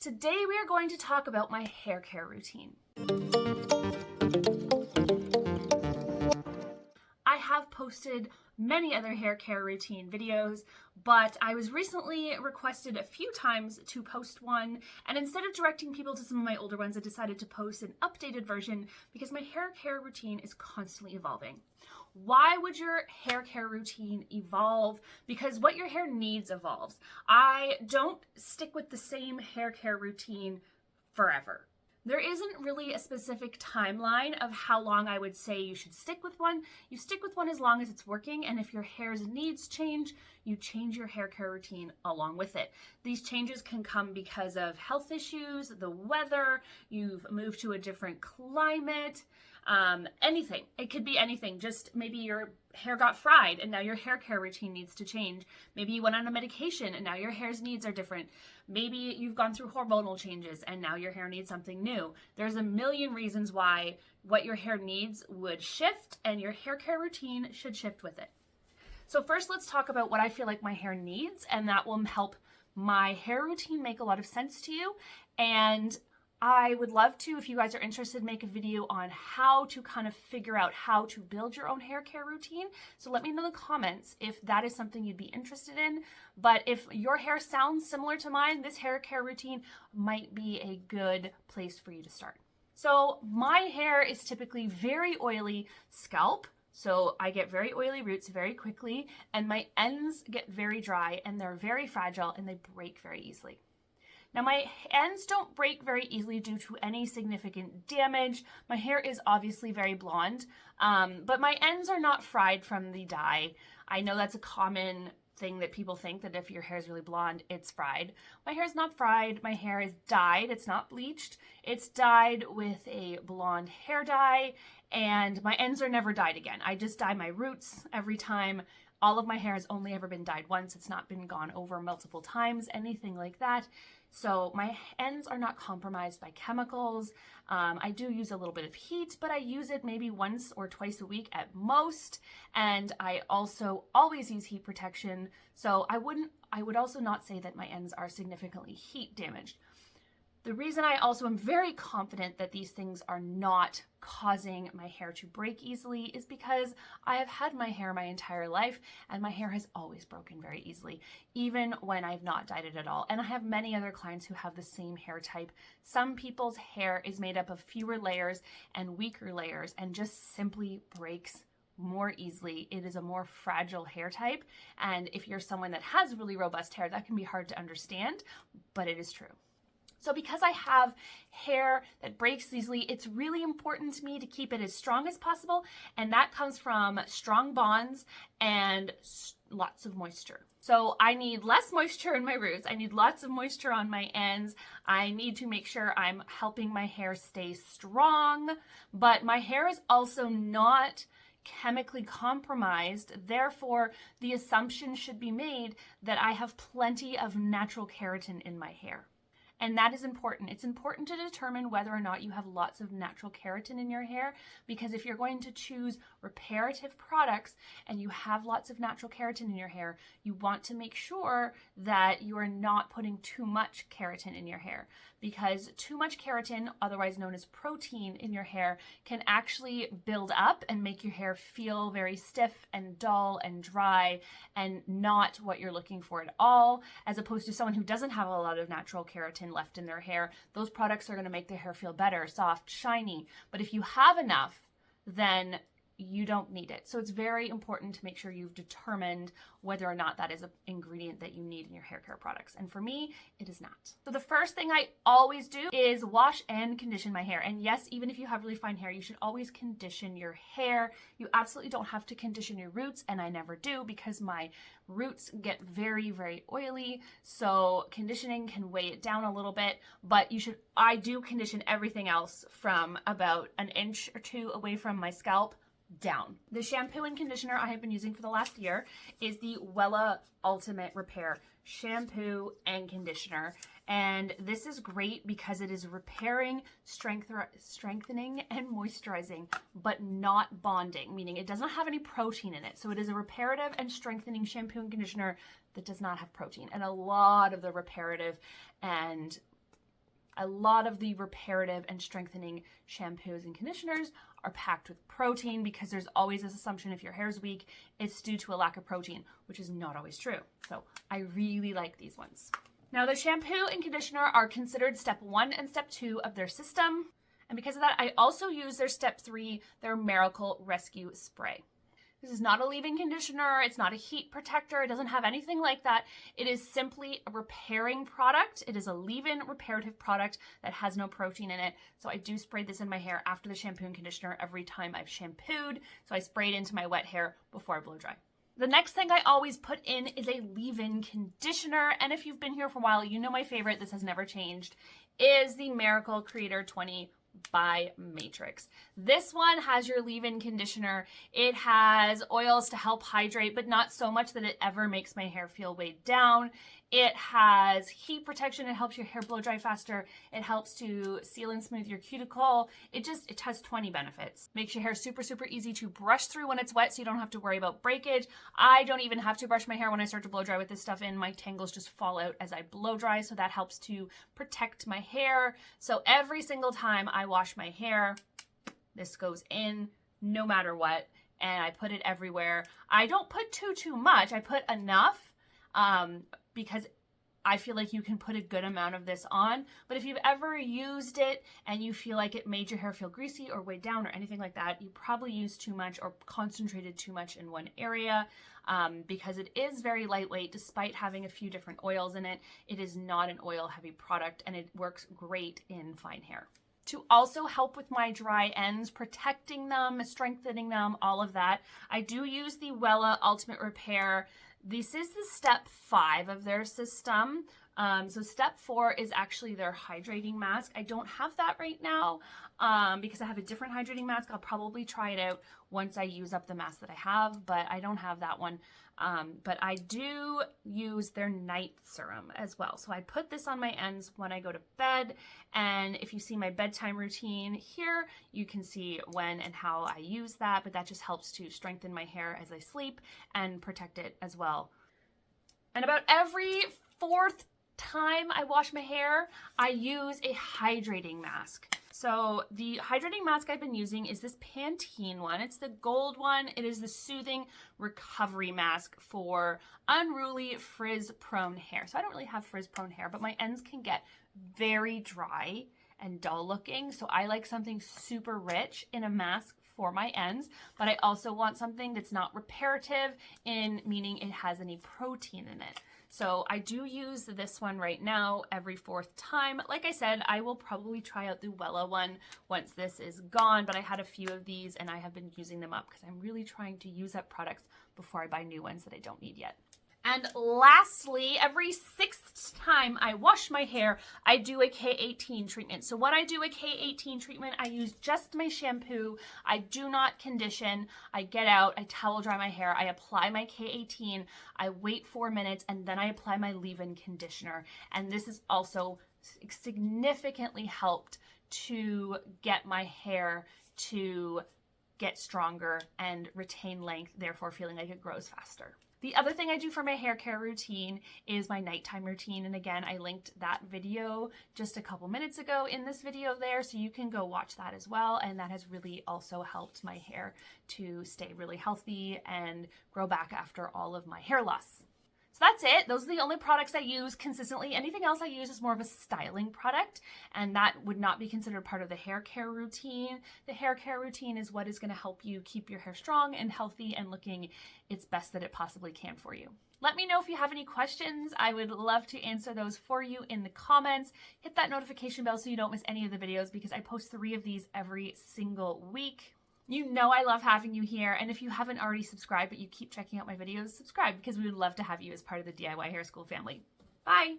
Today we are going to talk about my hair care routine. I have posted many other hair care routine videos, but I was recently requested a few times to post one, and instead of directing people to some of my older ones, I decided to post an updated version because my hair care routine is constantly evolving. Why would your hair care routine evolve? Because what your hair needs evolves. I don't stick with the same hair care routine forever. There isn't really a specific timeline of how long I would say you should stick with one. You stick with one as long as it's working, and if your hair's needs change, you change your hair care routine along with it. These changes can come because of health issues, the weather, you've moved to a different climate, anything. It could be anything. Just maybe your hair got fried and now your hair care routine needs to change. Maybe you went on a medication and now your hair's needs are different. Maybe you've gone through hormonal changes and now your hair needs something new. There's a million reasons why what your hair needs would shift, and your hair care routine should shift with it. So first, let's talk about what I feel like my hair needs, and that will help my hair routine make a lot of sense to you. And I would love to, if you guys are interested, make a video on how to kind of figure out how to build your own hair care routine. So let me know in the comments if that is something you'd be interested in. But if your hair sounds similar to mine, this hair care routine might be a good place for you to start. So my hair is typically very oily scalp. So I get very oily roots very quickly, and my ends get very dry, and they're very fragile, and they break very easily. Now, my ends don't break very easily due to any significant damage. My hair is obviously very blonde, but my ends are not fried from the dye. I know that's a common thing that people think, that if your hair is really blonde, it's fried. My hair is not fried. My hair is dyed. It's not bleached. It's dyed with a blonde hair dye, and my ends are never dyed again. I just dye my roots every time. All of my hair has only ever been dyed once. It's not been gone over multiple times, anything like that. So my ends are not compromised by chemicals. I do use a little bit of heat, but I use it maybe once or twice a week at most. And I also always use heat protection. So I would also not say that my ends are significantly heat damaged. The reason I also am very confident that these things are not causing my hair to break easily is because I have had my hair my entire life, and my hair has always broken very easily, even when I've not dyed it at all. And I have many other clients who have the same hair type. Some people's hair is made up of fewer layers and weaker layers and just simply breaks more easily. It is a more fragile hair type. And if you're someone that has really robust hair, that can be hard to understand, but it is true. So because I have hair that breaks easily, it's really important to me to keep it as strong as possible, and that comes from strong bonds and lots of moisture. So I need less moisture in my roots. I need lots of moisture on my ends. I need to make sure I'm helping my hair stay strong, but my hair is also not chemically compromised. Therefore, the assumption should be made that I have plenty of natural keratin in my hair. And that is important. It's important to determine whether or not you have lots of natural keratin in your hair, because if you're going to choose reparative products and you have lots of natural keratin in your hair, you want to make sure that you are not putting too much keratin in your hair, because too much keratin, otherwise known as protein, in your hair can actually build up and make your hair feel very stiff and dull and dry and not what you're looking for at all, as opposed to someone who doesn't have a lot of natural keratin left in their hair. Those products are going to make their hair feel better, soft, shiny. But if you have enough, then you don't need it. So it's very important to make sure you've determined whether or not that is an ingredient that you need in your hair care products. And for me, it is not. So the first thing I always do is wash and condition my hair. And yes, even if you have really fine hair, you should always condition your hair. You absolutely don't have to condition your roots, and I never do because my roots get very, very oily. So conditioning can weigh it down a little bit, but I do condition everything else from about an inch or two away from my scalp down. The shampoo and conditioner I have been using for the last year is the Wella Ultimate Repair shampoo and conditioner. And this is great because it is repairing, strengthening, and moisturizing, but not bonding, meaning it does not have any protein in it. So it is a reparative and strengthening shampoo and conditioner that does not have protein. And a lot of the reparative and A lot of the reparative and strengthening shampoos and conditioners are packed with protein because there's always this assumption if your hair is weak, it's due to a lack of protein, which is not always true. So I really like these ones. Now the shampoo and conditioner are considered step 1 and step 2 of their system. And because of that, I also use their step 3, their Miracle Rescue Spray. This is not a leave-in conditioner. It's not a heat protector. It doesn't have anything like that. It is simply a repairing product. It is a leave-in reparative product that has no protein in it. So I do spray this in my hair after the shampoo and conditioner every time I've shampooed. So I spray it into my wet hair before I blow dry. The next thing I always put in is a leave-in conditioner. And if you've been here for a while, you know my favorite, this has never changed, is the Miracle Creator 20 by Matrix. This one has your leave-in conditioner. It has oils to help hydrate, but not so much that it ever makes my hair feel weighed down. It has heat protection. It helps your hair blow dry faster. It helps to seal and smooth your cuticle. It has 20 benefits. Makes your hair super, super easy to brush through when it's wet so you don't have to worry about breakage. I don't even have to brush my hair when I start to blow dry with this stuff in. My tangles just fall out as I blow dry, so that helps to protect my hair. So every single time I wash my hair, this goes in no matter what, and I put it everywhere. I don't put too much. I put enough because I feel like you can put a good amount of this on. But if you've ever used it and you feel like it made your hair feel greasy or weighed down or anything like that, you probably used too much or concentrated too much in one area, because it is very lightweight. Despite having a few different oils in it, it is not an oil heavy product, and it works great in fine hair. To also help with my dry ends, protecting them, strengthening them, all of that, I do use the Wella Ultimate Repair. This is the step 5 of their system. So step 4 is actually their hydrating mask. I don't have that right now because I have a different hydrating mask. I'll probably try it out once I use up the mask that I have, but I don't have that one. But I do use their night serum as well. So I put this on my ends when I go to bed. And if you see my bedtime routine here, you can see when and how I use that. But that just helps to strengthen my hair as I sleep and protect it as well. And about every 4th time I wash my hair, I use a hydrating mask. So the hydrating mask I've been using is this Pantene one. It's the gold one. It is the Soothing Recovery Mask for unruly frizz-prone hair. So I don't really have frizz-prone hair, but my ends can get very dry and dull looking. So I like something super rich in a mask for my ends, but I also want something that's not reparative, meaning it has any protein in it. So I do use this one right now every 4th time. Like I said, I will probably try out the Wella one once this is gone, but I had a few of these and I have been using them up because I'm really trying to use up products before I buy new ones that I don't need yet. And lastly, every 6th time I wash my hair, I do a K18 treatment. So when I do a K18 treatment, I use just my shampoo. I do not condition. I get out, I towel dry my hair, I apply my K18, I wait 4 minutes, and then I apply my leave-in conditioner. And this has also significantly helped to get my hair to get stronger and retain length, therefore feeling like it grows faster. The other thing I do for my hair care routine is my nighttime routine. And again, I linked that video just a couple minutes ago in this video there, so you can go watch that as well. And that has really also helped my hair to stay really healthy and grow back after all of my hair loss. So that's it. Those are the only products I use consistently. Anything else I use is more of a styling product, and that would not be considered part of the hair care routine. The hair care routine is what is going to help you keep your hair strong and healthy and looking its best that it possibly can for you. Let me know if you have any questions. I would love to answer those for you in the comments. Hit that notification bell so you don't miss any of the videos because I post 3 of these every single week. You know I love having you here, and if you haven't already subscribed but you keep checking out my videos, subscribe because we would love to have you as part of the DIY Hair School family. Bye!